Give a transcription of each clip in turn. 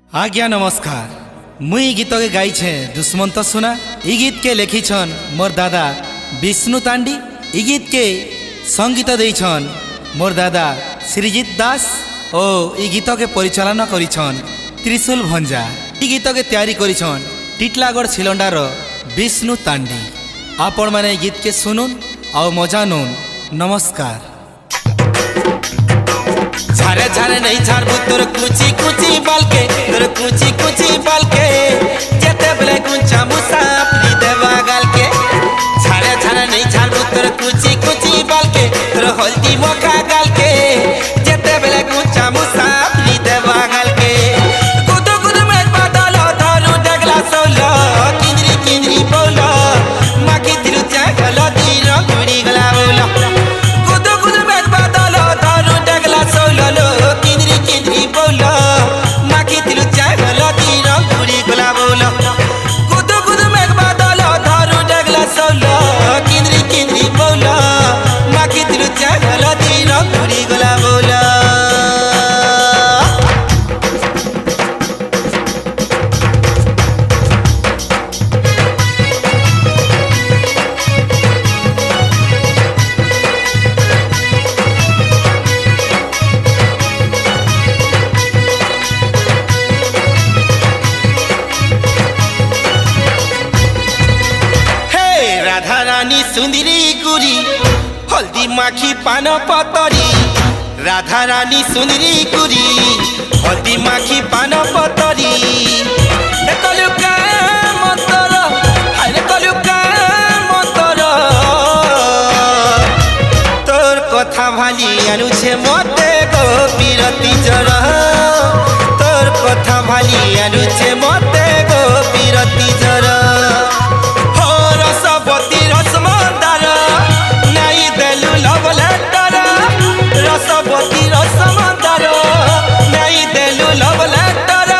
आज्ञा नमस्कार। मुई गीत के गाई छे दुश्मन तो सुना। ई गीत के लिखी छन मोर दादा विष्णु तांडी। ई गीत के संगीत देइछन मोर दादा श्रीजित दास ओ ई गीत के परिचालन करिछन त्रिशूल भंजा। ई गीत के तैयारी करिछन टिटलागढ़ छिलंडार विष्णु तांडी। आपण माने ई गीत के सुनुन और मजा नुन। नमस्कार। झारे झारे नहीं झारबू तोर कुची कुची बाल के, तोर कुची कुची बाल के जेते बेले गुंचा मुसा अपनी देवा गाल के। झारे झारे नहीं झारबू तोर कुची कुची बाल के, तोर हल्दी मोखा गाल के जेते बेले गुंचा मुसा अपनी देवा गाल के। गुदु गुदु में बादल धरू डगला सोलो किंदरी किंदरी बोलो माकी तिरु चागल तीर गुड़ी गला बोलो। गुदु गुदु में बादल धरू डगला सोलो किंदरी किंदरी बोलो माकी तिरु चागल तीर गुड़ी गला बोलो। गुदु गुदु में बादल धरू डगला सोलो किंदरी किंदरी बोलो माकी तिरु चागल तीर गुड़ी गला बोलो। राधा रानी सुंदरी गुरी हल्दी माखी पान पतरी। राधा रानी सुंदरी गुरी हल्दी माखी पान पतरी। कलुका मंतर हरे कलुका मंतर तोर कथा भाली आनुछे मते गोपीरती जर। तोर कथा भाली आनुछे मते गोपीरती जर। रसवती रसमंदार नाई देलु लव लेटर। रसवती रसमंदार नाई देलु लव लेटर।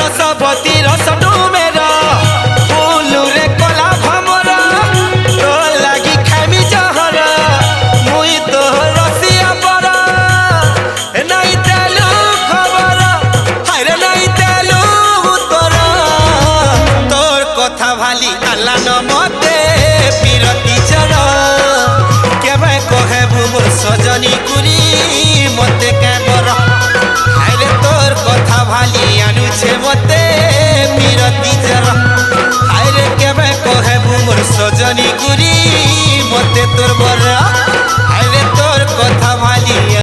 রসবতী রস ডুমের ফুলুরে কলা ভমর তো লাগি খাইমি জহর মুই তো রসিয়া পর নাই তেলু খবর হাইরে নাই তেলু উত্তর তোর কথা ভালি আল্লাহ নমতে বিরতি চর কেবে কহেবু মোর সজনী গুরি মতে কেবর হাইরে তোর কথা ভালি আনুছে মতে বিরতি চর হাইরে কেবে কহেবু মোর সজনী গুরি